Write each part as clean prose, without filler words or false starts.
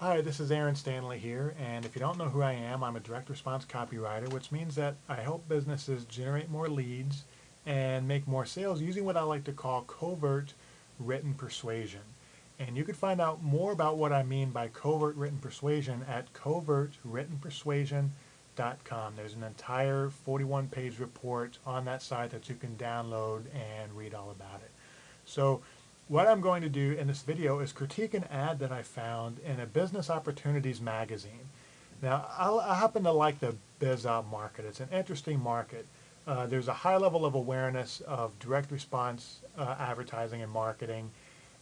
Hi, this is Aaron Stanley here, and if you don't know who I am, I'm a direct response copywriter, which means that I help businesses generate more leads and make more sales using what I like to call covert written persuasion. And you can find out more about what I mean by covert written persuasion at covertwrittenpersuasion.com. There's an entire 41-page report on that site that you can download and read all about it. So what I'm going to do in this video is critique an ad that I found in a business opportunities magazine. Now, I happen to like the Biz-Op market. It's an interesting market. There's a high level of awareness of direct response advertising and marketing.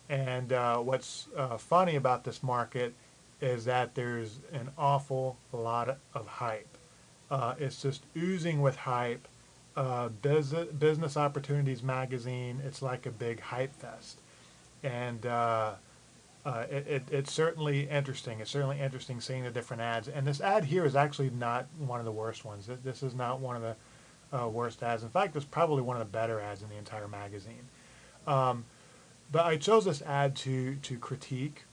And what's funny about this market is that there's an awful lot of hype. It's just oozing with hype. Business Opportunities magazine, it's like a big hype fest. And it's certainly interesting. It's certainly interesting seeing the different ads. And this ad here is actually not one of the worst ones. This is not one of the worst ads. In fact, it's probably one of the better ads in the entire magazine. But I chose this ad to critique,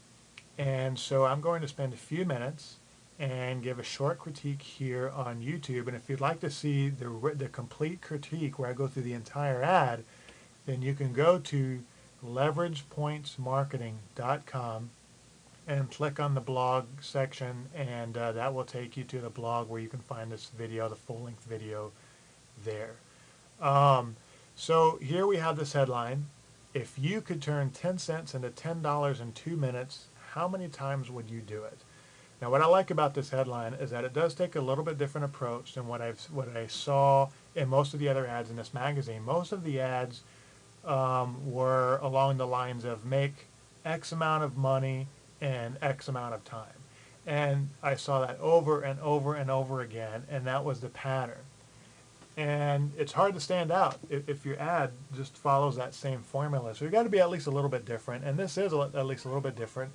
and so I'm going to spend a few minutes and give a short critique here on YouTube. And if you'd like to see the complete critique where I go through the entire ad, then you can go to leveragepointsmarketing.com and click on the blog section, and that will take you to the blog where you can find this video, the full-length video there. So here we have this headline: if you could turn 10 cents into $10 in 2 minutes, how many times would you do it? Now, what I like about this headline is that it does take a little bit different approach than what I saw in most of the other ads in this magazine. Most of the ads were along the lines of make X amount of money in X amount of time. And I saw that over and over and over again, and that was the pattern. And it's hard to stand out if your ad just follows that same formula. So you've got to be at least a little bit different, and this is at least a little bit different.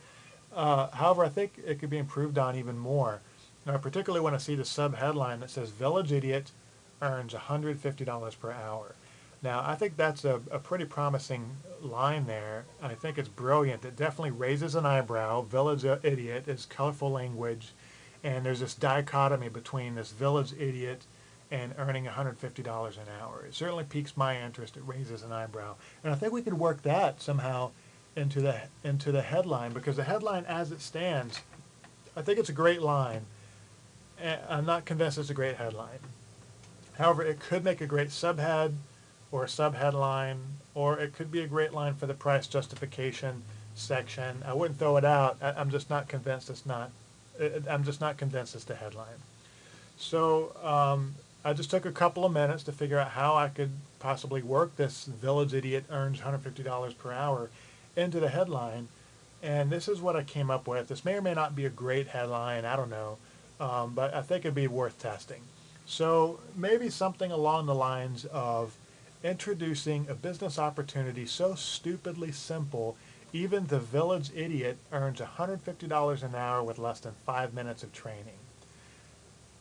However, I think it could be improved on even more. Now, particularly when I see the sub-headline that says Village Idiot earns $150 per hour. Now, I think that's a pretty promising line there. I think it's brilliant. It definitely raises an eyebrow. Village Idiot is colorful language, and there's this dichotomy between this village idiot and earning $150 an hour. It certainly piques my interest. It raises an eyebrow. And I think we could work that somehow into the headline, because the headline as it stands, I think it's a great line. I'm not convinced it's a great headline. However, it could make a great subhead or a subheadline, or it could be a great line for the price justification section. I wouldn't throw it out. I'm just not convinced it's not. I'm just not convinced it's the headline. So I just took a couple of minutes to figure out how I could possibly work this Village Idiot earns $150 per hour into the headline, and this is what I came up with. This may or may not be a great headline, I don't know, but I think it'd be worth testing. So maybe something along the lines of introducing a business opportunity so stupidly simple, even the Village Idiot earns $150 an hour with less than 5 minutes of training.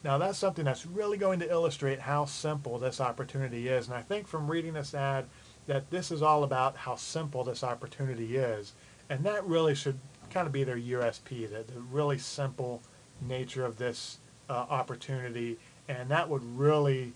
Now, that's something that's really going to illustrate how simple this opportunity is. And I think from reading this ad that this is all about how simple this opportunity is. And that really should kind of be their USP, the really simple nature of this opportunity. And that would really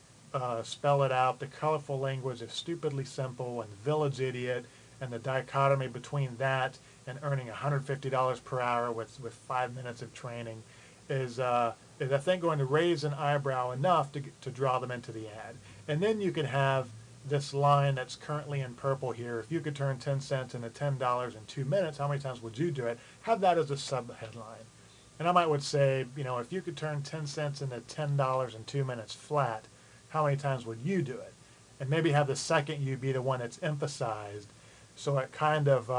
spell it out. The colorful language of stupidly simple and Village Idiot, and the dichotomy between that and earning $150 per hour with 5 minutes of training is I think going to raise an eyebrow enough to draw them into the ad. And then you could have this line that's currently in purple here: if you could turn 10 cents into $10 in 2 minutes, how many times would you do it? Have that as a sub-headline. And I would say, if you could turn 10 cents into $10 in 2 minutes flat, how many times would you do it? And maybe have the second you be the one that's emphasized, so it kind of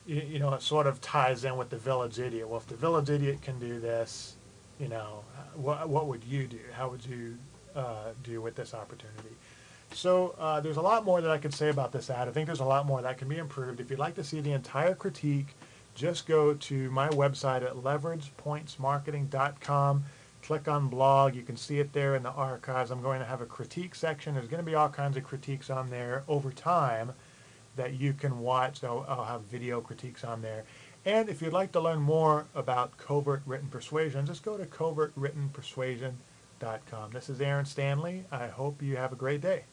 it sort of ties in with the Village Idiot. Well, if the Village Idiot can do this, what would you do? How would you do with this opportunity? So there's a lot more that I could say about this ad. I think there's a lot more that can be improved. If you'd like to see the entire critique, just go to my website at leveragepointsmarketing.com. Click on blog. You can see it there in the archives. I'm going to have a critique section. There's going to be all kinds of critiques on there over time that you can watch. So I'll have video critiques on there. And if you'd like to learn more about covert written persuasion, just go to covertwrittenpersuasion.com. This is Aaron Stanley. I hope you have a great day.